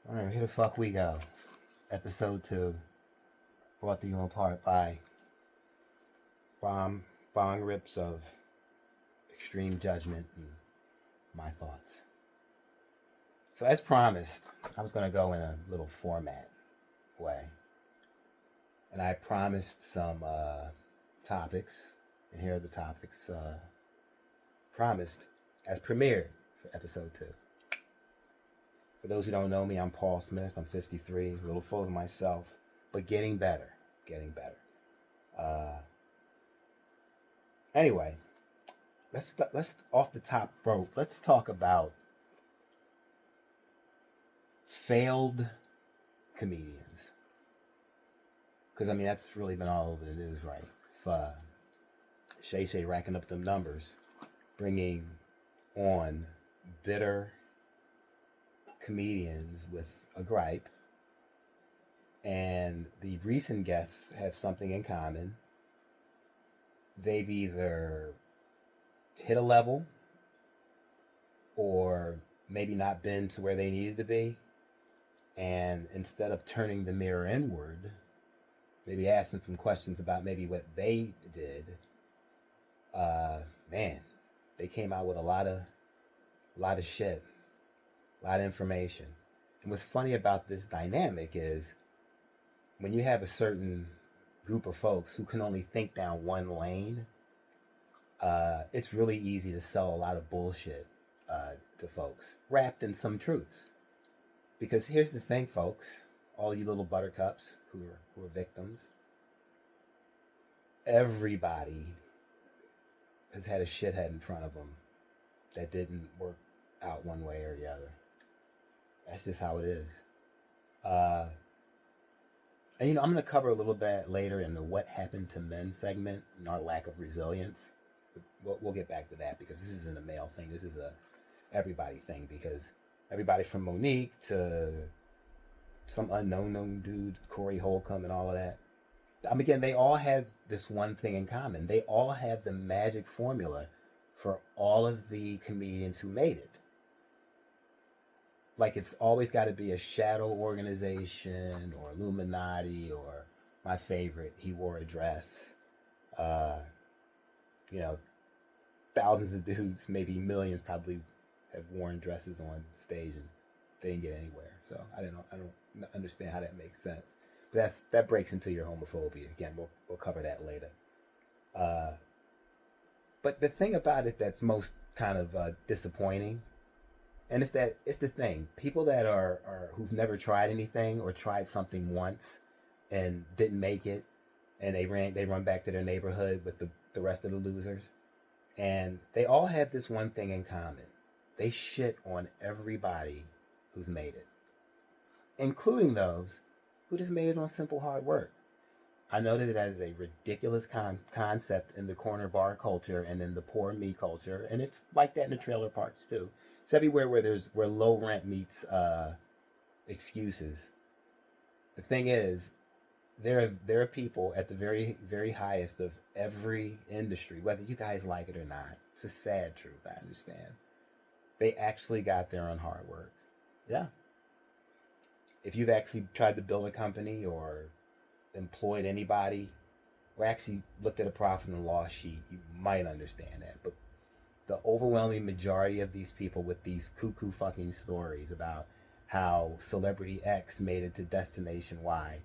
All right, here the fuck we go. Episode 2, brought to you in part by Bong Rips of Extreme Judgment and My Thoughts. So, as promised, I was going to go in a little format way. And I promised some topics, and here are the topics promised as premiered for episode 2. For those who don't know me, I'm Paul Smith. I'm 53, a little full of myself, but getting better. Getting better. Anyway, let's off the top rope. Let's talk about failed comedians, because I mean that's really been all over the news, right? If Shay racking up them numbers, bringing on bitter comedians with a gripe, and the recent guests have something in common. They've either hit a level or maybe not been to where they needed to be, and instead of turning the mirror inward, maybe asking some questions about maybe what they did, man, they came out with a lot of shit, a lot of information. And what's funny about this dynamic is when you have a certain group of folks who can only think down one lane, it's really easy to sell a lot of bullshit to folks, wrapped in some truths. Because here's the thing, folks, all you little buttercups who are victims, everybody has had a shithead in front of them that didn't work out one way or the other. That's just how it is. And I'm going to cover a little bit later in the What Happened to Men segment and our lack of resilience. We'll get back to that, because this isn't a male thing. This is a everybody thing, because everybody from Monique to some unknown dude, Corey Holcomb, and all of that. Again, they all have this one thing in common. They all have the magic formula for all of the comedians who made it. Like, it's always got to be a shadow organization or Illuminati, or my favorite, he wore a dress. Thousands of dudes, maybe millions, probably have worn dresses on stage and they didn't get anywhere. So I don't understand how that makes sense. But that breaks into your homophobia. Again, we'll cover that later. But the thing about it that's most kind of disappointing, and it's the thing, people that are who've never tried anything or tried something once and didn't make it, and they run back to their neighborhood with the rest of the losers, and they all have this one thing in common: they shit on everybody who's made it, including those who just made it on simple hard work. I know that is a ridiculous concept in the corner bar culture and in the poor me culture, and it's like that in the trailer parks too. It's everywhere where low rent meets excuses. The thing is, there are people at the very, very highest of every industry, whether you guys like it or not. It's a sad truth, I understand. They actually got there on hard work. Yeah. If you've actually tried to build a company or employed anybody or actually looked at a profit and loss sheet, you might understand that. But the overwhelming majority of these people with these cuckoo fucking stories about how Celebrity X made it to Destination Y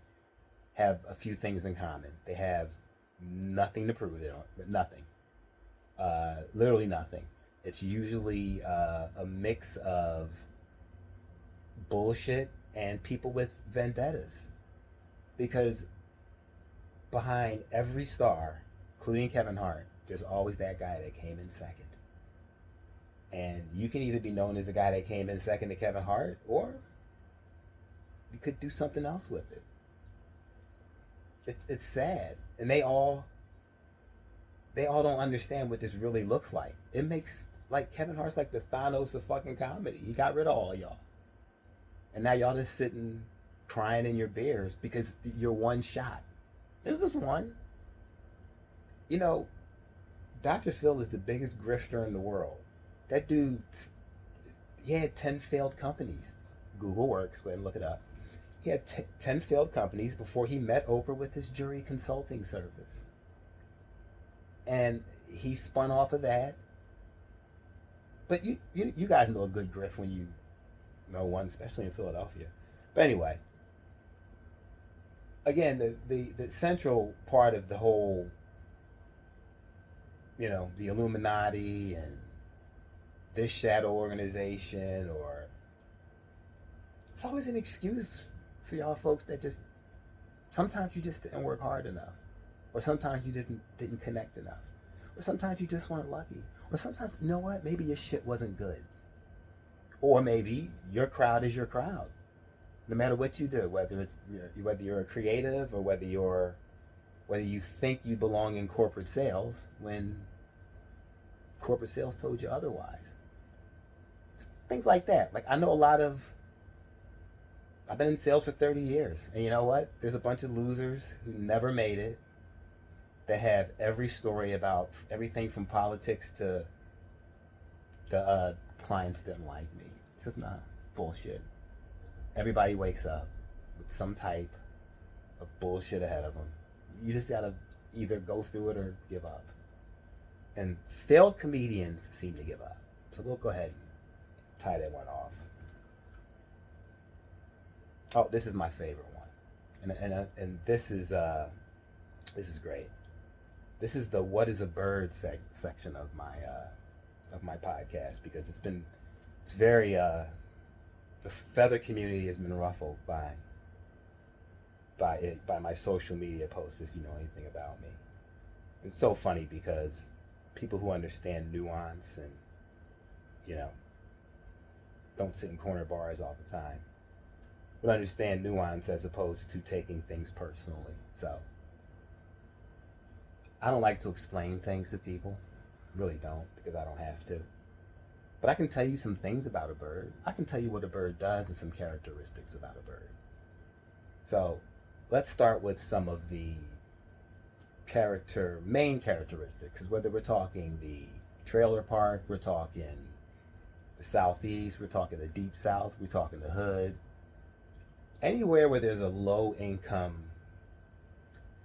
have a few things in common. They have nothing to prove it on, nothing. Literally nothing. It's usually a mix of bullshit and people with vendettas. Because behind every star, including Kevin Hart, there's always that guy that came in second. And you can either be known as the guy that came in second to Kevin Hart, or you could do something else with it. It's sad. And they all don't understand what this really looks like. It makes, like, Kevin Hart's like the Thanos of fucking comedy. He got rid of all y'all. And now y'all just sitting crying in your beers because you're one shot. There's just one. Dr. Phil is the biggest grifter in the world. That dude, he had 10 failed companies Google works. Go ahead and look it up. He had 10 failed companies before he met Oprah with his jury consulting service. And he spun off of that. But you guys know a good grift when you know one, especially in Philadelphia. But anyway, again, the central part of the whole, the Illuminati and this shadow organization, or it's always an excuse for y'all folks that just sometimes you just didn't work hard enough, or sometimes you just didn't connect enough, or sometimes you just weren't lucky, or sometimes, you know what, maybe your shit wasn't good, or maybe your crowd is your crowd. No matter what you do, whether you're a creative, or whether you think you belong in corporate sales when corporate sales told you otherwise. Things like that. Like, I know I've been in sales for 30 years, and you know what? There's a bunch of losers who never made it that have every story about everything from politics to the clients didn't like me. It's just not bullshit. Everybody wakes up with some type of bullshit ahead of them. You just gotta either go through it or give up. And failed comedians seem to give up. So we'll go ahead and tie that one off. Oh, this is my favorite one, and this is great. This is the "What is a Bird" section of my podcast, because it's very the feather community has been ruffled by my social media posts, if you know anything about me. It's so funny because people who understand nuance and don't sit in corner bars all the time would understand nuance as opposed to taking things personally. So I don't like to explain things to people, really don't, because I don't have to. But I can tell you some things about a bird. I can tell you what a bird does and some characteristics about a bird. So let's start with some of the main characteristics. Whether we're talking the trailer park, we're talking the Southeast, we're talking the Deep South, we're talking the hood. Anywhere where there's a low income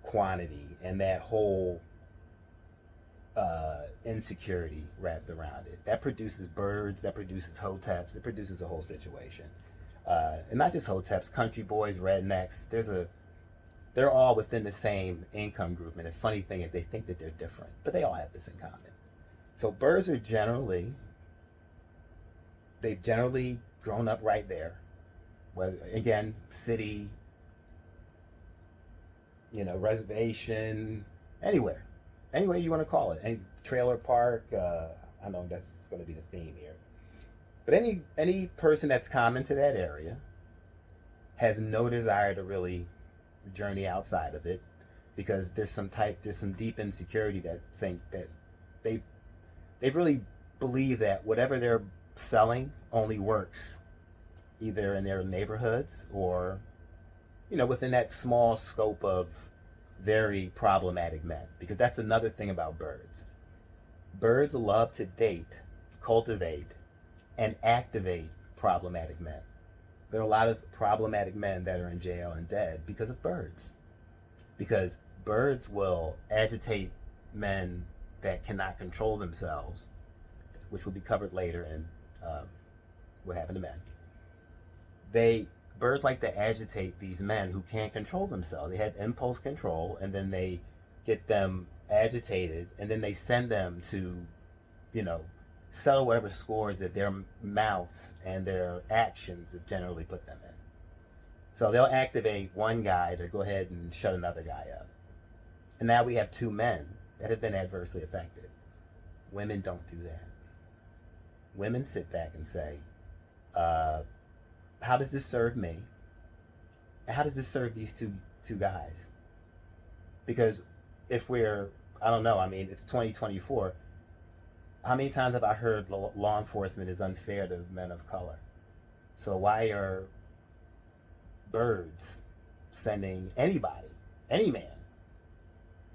quantity and that whole insecurity wrapped around it, that produces birds, that produces hoteps, it produces a whole situation. And not just hoteps, country boys, rednecks, they're all within the same income group. And the funny thing is they think that they're different, but they all have this in common. So birds are they've generally grown up right there. Whether, again, city, reservation, anywhere you want to call it, any trailer park. I know that's going to be the theme here, but any person that's common to that area has no desire to really journey outside of it, because there's some deep insecurity that think that they really believe that whatever they're selling only works either in their neighborhoods or within that small scope of very problematic men. Because that's another thing about birds. Birds love to date, cultivate, and activate problematic men. There are a lot of problematic men that are in jail and dead because of birds. Because birds will agitate men that cannot control themselves, which will be covered later in What Happened to Men. Birds like to agitate these men who can't control themselves. They have impulse control, and then they get them agitated, and then they send them to, settle whatever scores that their mouths and their actions have generally put them in. So they'll activate one guy to go ahead and shut another guy up. And now we have two men that have been adversely affected. Women don't do that. Women sit back and say, how does this serve me? And how does this serve these two guys? Because if I don't know, it's 2024. How many times have I heard law enforcement is unfair to men of color? So why are birds sending anybody, any man?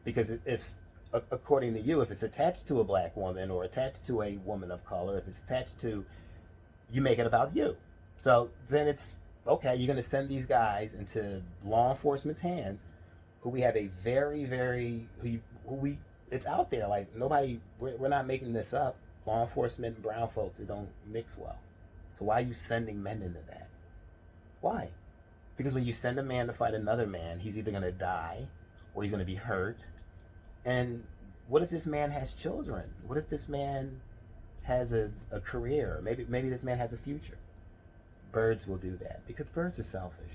Because if, according to you, if it's attached to a black woman or attached to a woman of color, if it's attached to, you make it about you. So then it's okay. You're going to send these guys into law enforcement's hands, who we have a very, very who we it's out there. Like nobody, we're not making this up. Law enforcement and brown folks, they don't mix well. So why are you sending men into that? Why? Because when you send a man to fight another man, he's either going to die or he's going to be hurt. And what if this man has children? What if this man has a career? Maybe this man has a future. Birds will do that because birds are selfish.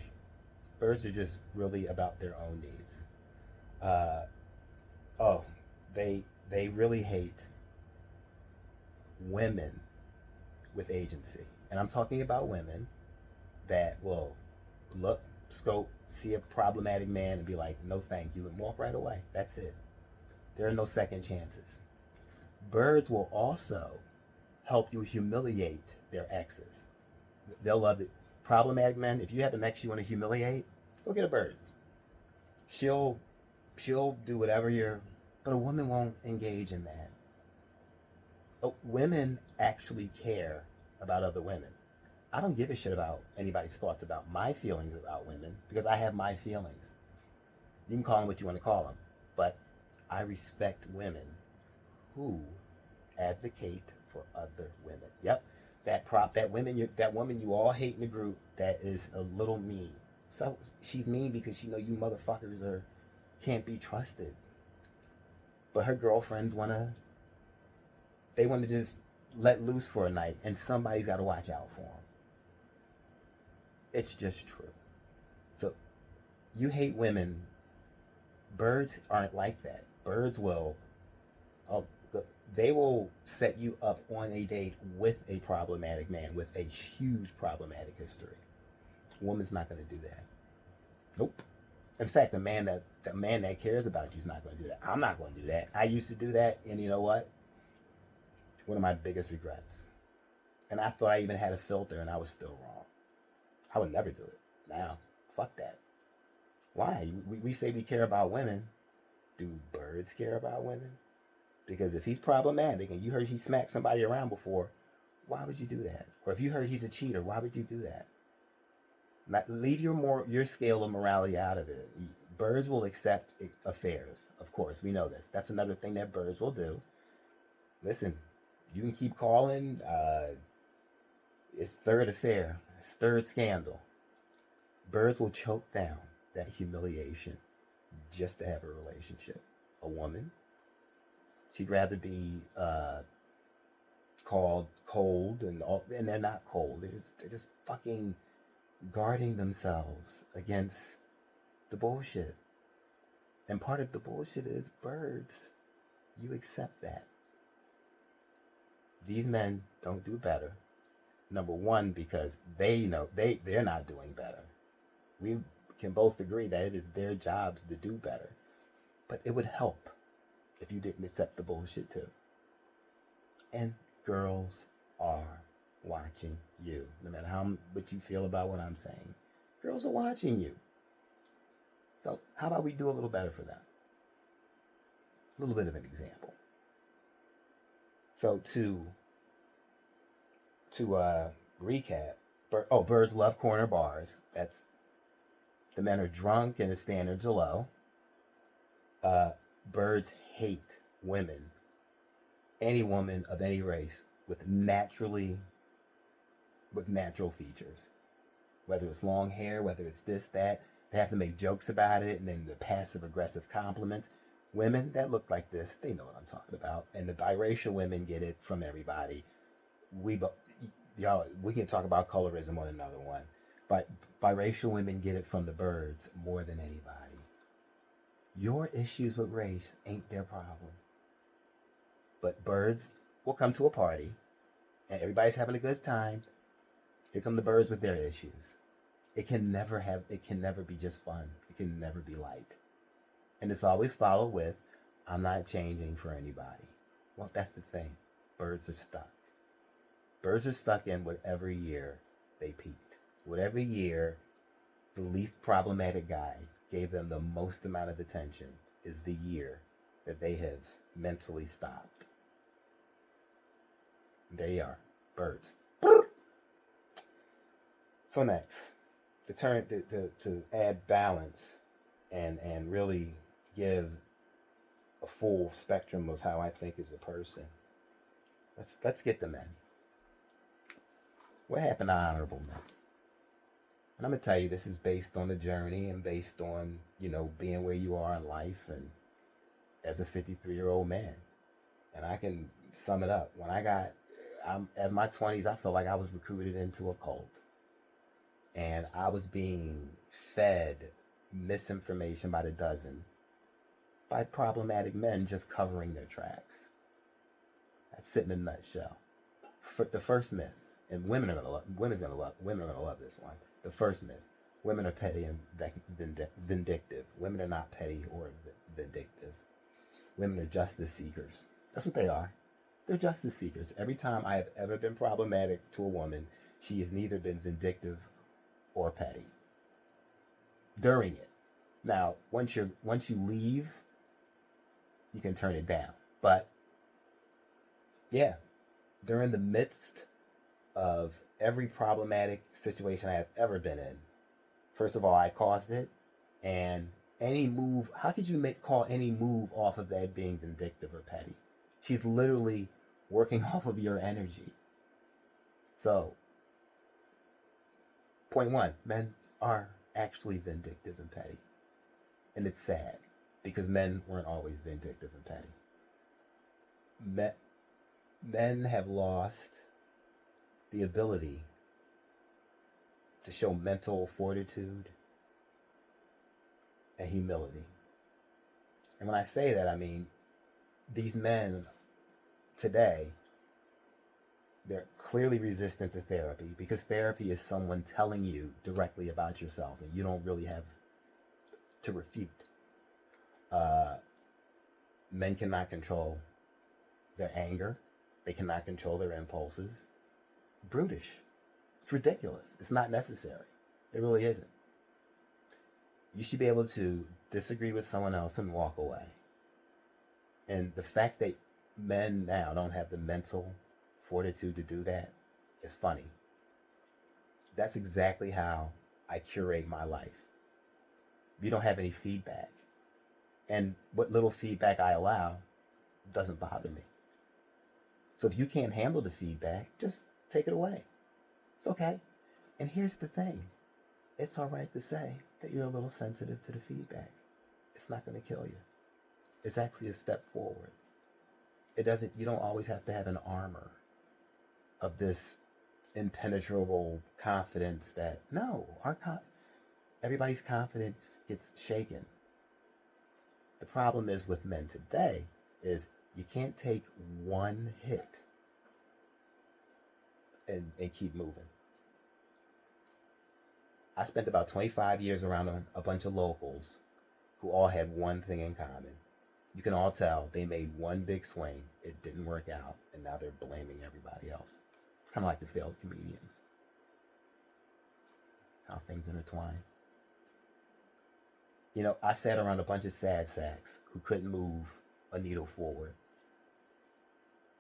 Birds are just really about their own needs. Uh, oh, they really hate women with agency, and I'm talking about women that will look, scope, see a problematic man and be like, no thank you, and walk right away. That's it. There are no second chances. Birds will also help you humiliate their exes. They'll love it. Problematic men, if you have an ex you want to humiliate, go get a bird. She'll she'll do whatever you're, but a woman won't engage in that. Oh, women actually care about other women. I don't give a shit about anybody's thoughts about my feelings about women because I have my feelings. You can call them what you want to call them, but I respect women who advocate for other women. Yep, that woman you all hate in the group that is a little mean. So she's mean because she know you motherfuckers are can't be trusted. But her girlfriends want to just let loose for a night, and somebody's got to watch out for them. It's just true. So you hate women. Birds aren't like that. Birds will, oh, they will set you up on a date with a problematic man with a huge problematic history. A woman's not going to do that. Nope. In fact, the man that cares about you is not going to do that. I'm not going to do that. I used to do that, and you know what? One of my biggest regrets. And I thought I even had a filter, and I was still wrong. I would never do it. Now, fuck that. Why? We say we care about women. Do birds care about women? Because if he's problematic and you heard he smacked somebody around before, why would you do that? Or if you heard he's a cheater, why would you do that? Not, leave your scale of morality out of it. Birds will accept affairs. Of course, we know this. That's another thing that birds will do. Listen, you can keep calling. It's third affair. It's third scandal. Birds will choke down that humiliation just to have a relationship. A woman, she'd rather be called cold and they're not cold. They're just fucking guarding themselves against the bullshit. And part of the bullshit is birds. You accept that. These men don't do better. Number one, because they know they're not doing better. We can both agree that it is their jobs to do better. But it would help if you didn't accept the bullshit too. And girls are watching you. No matter what you feel about what I'm saying. Girls are watching you. So how about we do a little better for them? A little bit of an example. So to recap, birds love corner bars. That's the men are drunk and the standards are low. Birds hate women, any woman of any race with natural features, whether it's long hair, whether it's this, that. They have to make jokes about it, and then the passive aggressive compliments. Women that look like this, they know what I'm talking about, and the biracial women get it from everybody. We can talk about colorism on another one, but biracial women get it from the birds more than anybody. Your issues with race ain't their problem. But birds will come to a party and everybody's having a good time. Here come the birds with their issues. It can never be just fun. It can never be light. And it's always followed with, I'm not changing for anybody. Well, that's the thing. Birds are stuck. Birds are stuck in whatever year they peaked. Whatever year the least problematic guy gave them the most amount of attention is the year that they have mentally stopped. There you are, birds. So next, to add balance and really give a full spectrum of how I think as a person. Let's get the men. What happened to honorable men? And I'm gonna tell you, this is based on the journey and based on being where you are in life and as a 53-year-old man. And I can sum it up. I'm as my 20s, I felt like I was recruited into a cult, and I was being fed misinformation by the dozen by problematic men just covering their tracks. That's it in a nutshell. For the first myth, and women are gonna love this one. The first myth: women are petty and vindictive. Women are not petty or vindictive. Women are justice seekers. That's what they are. They're justice seekers. Every time I have ever been problematic to a woman, she has neither been vindictive or petty during it. Now, once you leave, you can turn it down. But yeah, during the midst of every problematic situation I have ever been in, first of all, I caused it, and any move, how could you call any move off of that being vindictive or petty? She's literally working off of your energy. So, point one, men are actually vindictive and petty. And it's sad because men weren't always vindictive and petty. Men have lost the ability to show mental fortitude and humility. And when I say that, I mean these men today, they're clearly resistant to therapy because therapy is someone telling you directly about yourself and you don't really have to refute. Men cannot control their anger. They cannot control their impulses. Brutish. It's ridiculous. It's not necessary. It really isn't. You should be able to disagree with someone else and walk away. And the fact that men now don't have the mental fortitude to do that is funny. That's exactly how I curate my life. You don't have any feedback. And what little feedback I allow doesn't bother me. So if you can't handle the feedback, just take it away. It's okay. And here's the thing. It's all right to say that you're a little sensitive to the feedback. It's not going to kill you. It's actually a step forward. You don't always have to have an armor of this impenetrable confidence that, no, everybody's confidence gets shaken. The problem is with men today is you can't take one hit and keep moving. I spent about 25 years around a bunch of locals who all had one thing in common. You can all tell they made one big swing, it didn't work out, and now they're blaming everybody else. Kind of like the failed comedians. How things intertwine. I sat around a bunch of sad sacks who couldn't move a needle forward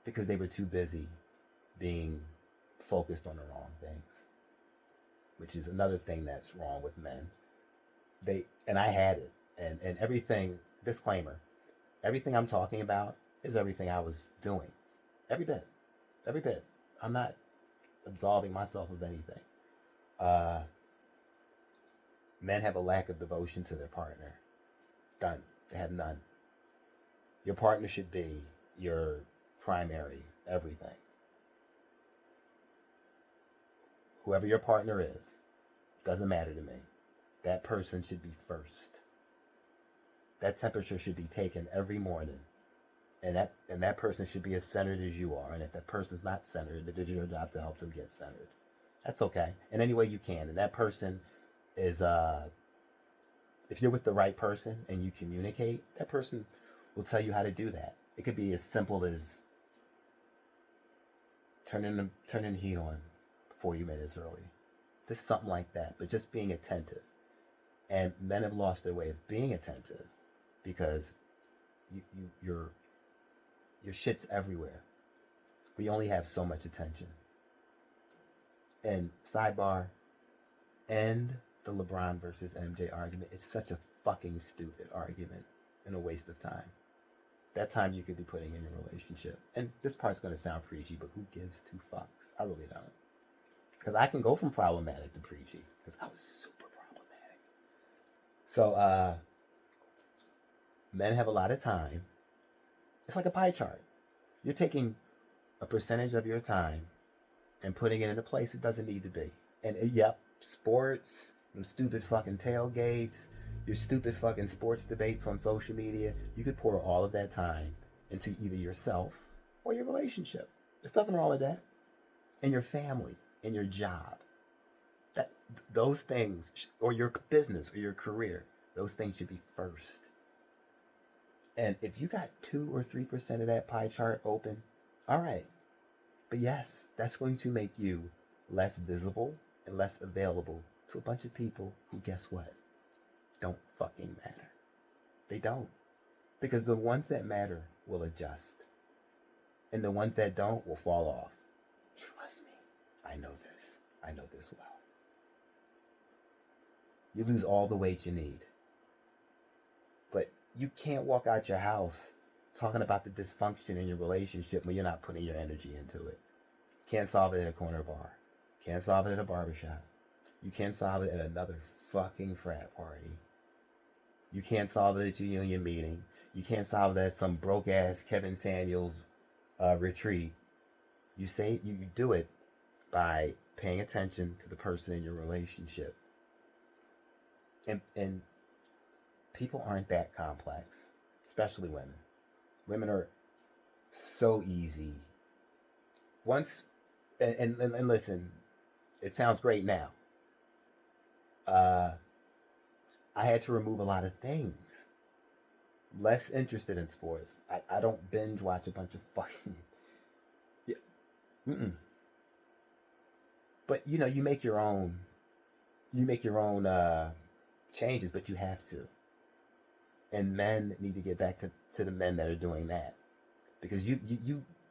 because they were too busy being focused on the wrong things, which is another thing that's wrong with men. And I had it, and everything, disclaimer, everything I'm talking about is everything I was doing. Every bit. I'm not absolving myself of anything. Men have a lack of devotion to their partner. Done. They have none. Your partner should be your primary everything. Whoever your partner is, doesn't matter to me. That person should be first. That temperature should be taken every morning. And that person should be as centered as you are. And if that person's not centered, it is your job to help them get centered. That's okay. In any way you can. And that person is, if you're with the right person and you communicate, that person will tell you how to do that. It could be as simple as turning the heat on 40 minutes early. Just something like that. But just being attentive. And men have lost their way of being attentive because your shit's everywhere. We only have so much attention. And sidebar, end the LeBron versus MJ argument. It's such a fucking stupid argument and a waste of time. That time you could be putting in your relationship. And this part's going to sound preachy, but who gives two fucks? I really don't. Because I can go from problematic to preachy. Because I was super problematic. So, men have a lot of time. It's like a pie chart. You're taking a percentage of your time and putting it in a place it doesn't need to be. And yep, sports, them stupid fucking tailgates, your stupid fucking sports debates on social media, you could pour all of that time into either yourself or your relationship. There's nothing wrong with that. And your family and your job. Those things, or your business or your career, those things should be first. And if you got 2 or 3% of that pie chart open, all right. But yes, that's going to make you less visible and less available to a bunch of people who, guess what, don't fucking matter. They don't. Because the ones that matter will adjust. And the ones that don't will fall off. Trust me. I know this. I know this well. You lose all the weight you need. But you can't walk out your house talking about the dysfunction in your relationship when you're not putting your energy into it. Can't solve it at a corner bar. Can't solve it at a barbershop. You can't solve it at another fucking frat party. You can't solve it at your union meeting. You can't solve it at some broke-ass Kevin Samuels retreat. You do it by paying attention to the person in your relationship. And people aren't that complex, especially women. Women are so easy. Once, and listen, it sounds great now. I had to remove a lot of things. Less interested in sports. I don't binge watch a bunch of fucking... Yeah. But, you make your own... changes, but you have to. And men need to get back to the men that are doing that. Because you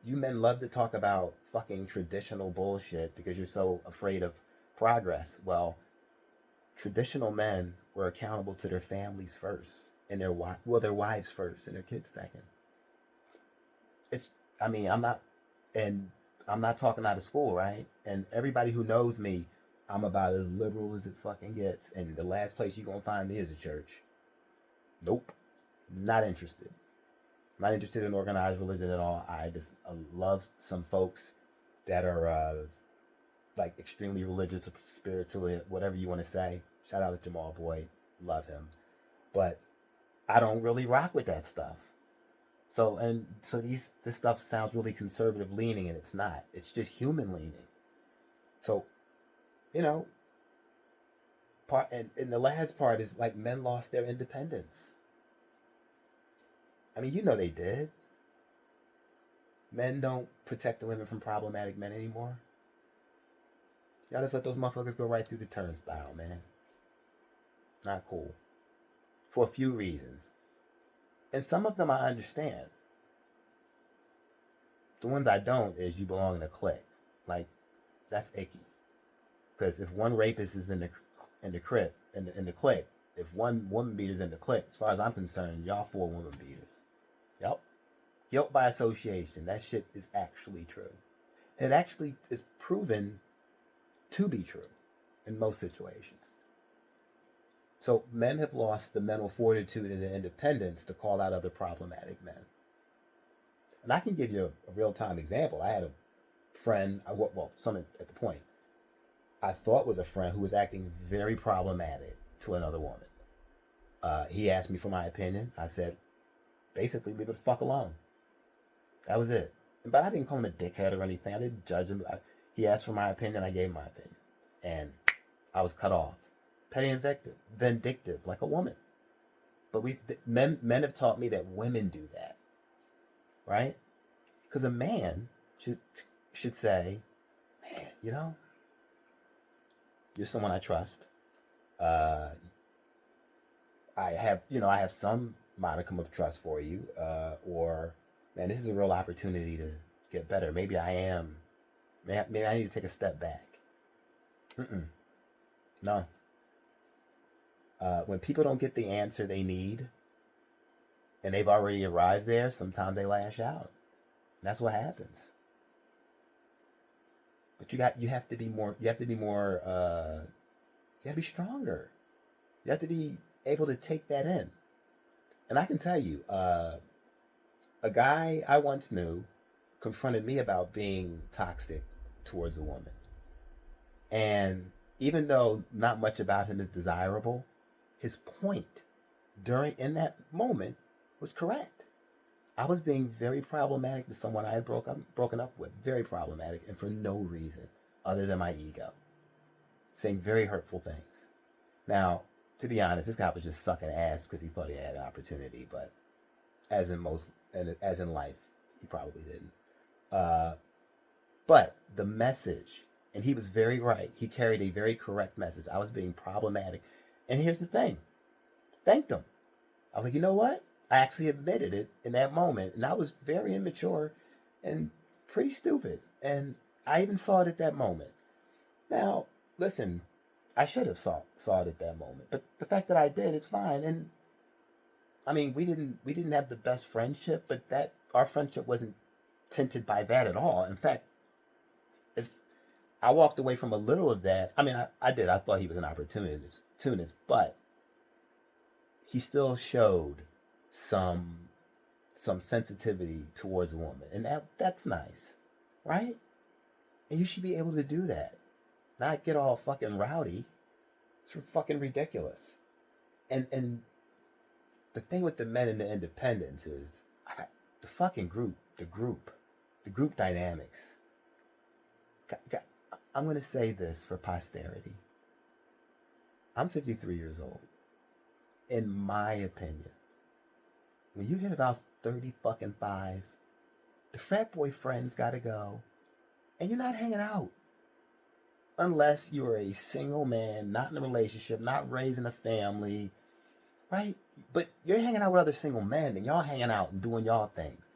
men love to talk about fucking traditional bullshit because you're so afraid of progress. Well, traditional men were accountable to their families first, and their wives first, and their kids second. I'm not talking out of school, right? And everybody who knows me, I'm about as liberal as it fucking gets. And the last place you're gonna find me is a church. Nope, not interested. Not interested in organized religion at all. I just love some folks that are like extremely religious or spiritually, whatever you want to say. Shout out to Jamal Boyd, love him. But I don't really rock with that stuff. So this stuff sounds really conservative leaning, and it's not. It's just human leaning. So, and the last part is like men lost their independence. I mean, they did. Men don't protect the women from problematic men anymore. Y'all just let those motherfuckers go right through the turnstile, man. Not cool. For a few reasons. And some of them I understand. The ones I don't is you belong in a clique. Like, that's icky. Because if one rapist is in the clique, if one woman beater's in the clique, as far as I'm concerned, y'all 4 woman beaters. Yep. Guilt by association. That shit is actually true. And it actually is proven to be true in most situations. So men have lost the mental fortitude and the independence to call out other problematic men. And I can give you a real-time example. I had a friend, someone at the point, I thought was a friend who was acting very problematic to another woman. He asked me for my opinion. I said, basically, leave it the fuck alone. That was it. But I didn't call him a dickhead or anything. I didn't judge him. He asked for my opinion. I gave my opinion. And I was cut off. Petty and vindictive, like a woman. But men have taught me that women do that. Right? Because a man should say, man, you're someone I trust. I have some modicum of trust for you. Or, man, this is a real opportunity to get better. Maybe I need to take a step back. No. When people don't get the answer they need and they've already arrived there, sometimes they lash out. And that's what happens. But you have to be more you have to be more you have to be stronger. You have to be able to take that in. And I can tell you, a guy I once knew confronted me about being toxic towards a woman. And even though not much about him is desirable, his point during in that moment was correct. I was being very problematic to someone I had broken up with, very problematic, and for no reason other than my ego, saying very hurtful things. Now, to be honest, this guy was just sucking ass because he thought he had an opportunity, but as in life, he probably didn't. Uh, but the message, and he was very right. He carried a very correct message. I was being problematic, and here's the thing: thanked him. I was like, you know what? I actually admitted it in that moment, and I was very immature and pretty stupid, and I even saw it at that moment. Now, listen, I should have saw it at that moment, but the fact that I did is fine. And I mean, we didn't have the best friendship, but that our friendship wasn't tinted by that at all. In fact, if I walked away from a little of that, I mean, I did. I thought he was an opportunist, but he still showed some some sensitivity towards a woman, and that's nice, right? And you should be able to do that, not get all fucking rowdy. It's fucking ridiculous. And the thing with the men and the independents is the fucking the group dynamics. I'm gonna say this for posterity. I'm 53 years old. In my opinion, when you hit about 30 fucking 5, the frat boy friends gotta go, and you're not hanging out unless you're a single man, not in a relationship, not raising a family, right? But you're hanging out with other single men and y'all hanging out and doing y'all things.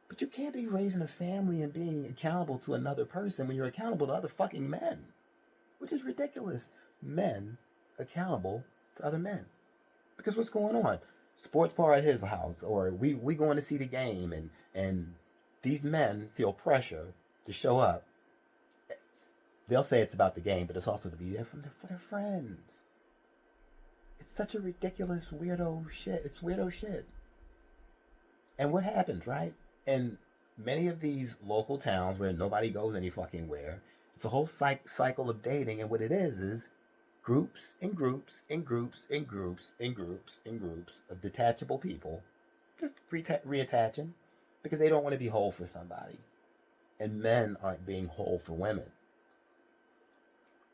But you can't be raising a family and being accountable to another person when you're accountable to other fucking men, which is ridiculous. Men accountable to other men. Because what's going on? Sports bar at his house, or we going to see the game, and these men feel pressure to show up. They'll say it's about the game, but it's also to be there for their friends. It's such a ridiculous weirdo shit. It's weirdo shit. And what happens, right? In many of these local towns where nobody goes any fucking where, it's a whole cycle of dating, and what it is groups and groups and groups and groups and groups and groups of detachable people just reattaching because they don't want to be whole for somebody. And men aren't being whole for women,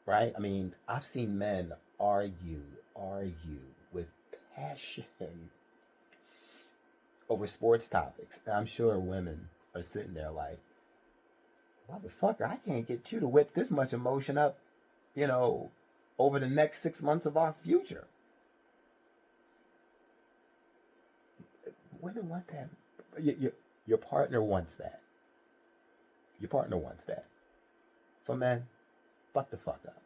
right? I mean, I've seen men argue with passion over sports topics. And I'm sure women are sitting there like, motherfucker, I can't get you to whip this much emotion up, you know, over the next 6 months of our future. Women want that. Your partner wants that. Your partner wants that. So, man, fuck the fuck up.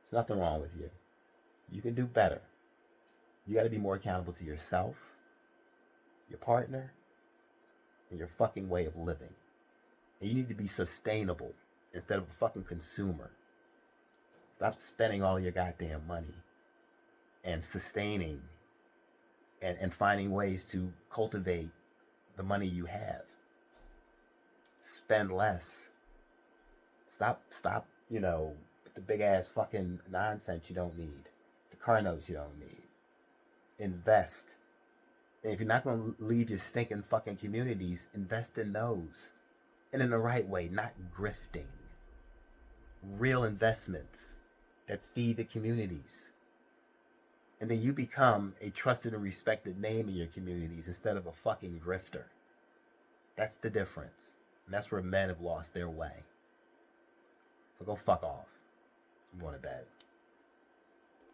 There's nothing wrong with you. You can do better. You got to be more accountable to yourself, your partner, and your fucking way of living. And you need to be sustainable instead of a fucking consumer. Stop spending all your goddamn money and sustaining and finding ways to cultivate the money you have. Spend less. Stop, with the big ass fucking nonsense you don't need. The car notes you don't need. Invest. And if you're not going to leave your stinking fucking communities, invest in those. And in the right way, not grifting. Real investments that feed the communities. And then you become a trusted and respected name in your communities instead of a fucking grifter. That's the difference. And that's where men have lost their way. So go fuck off. I'm going to bed.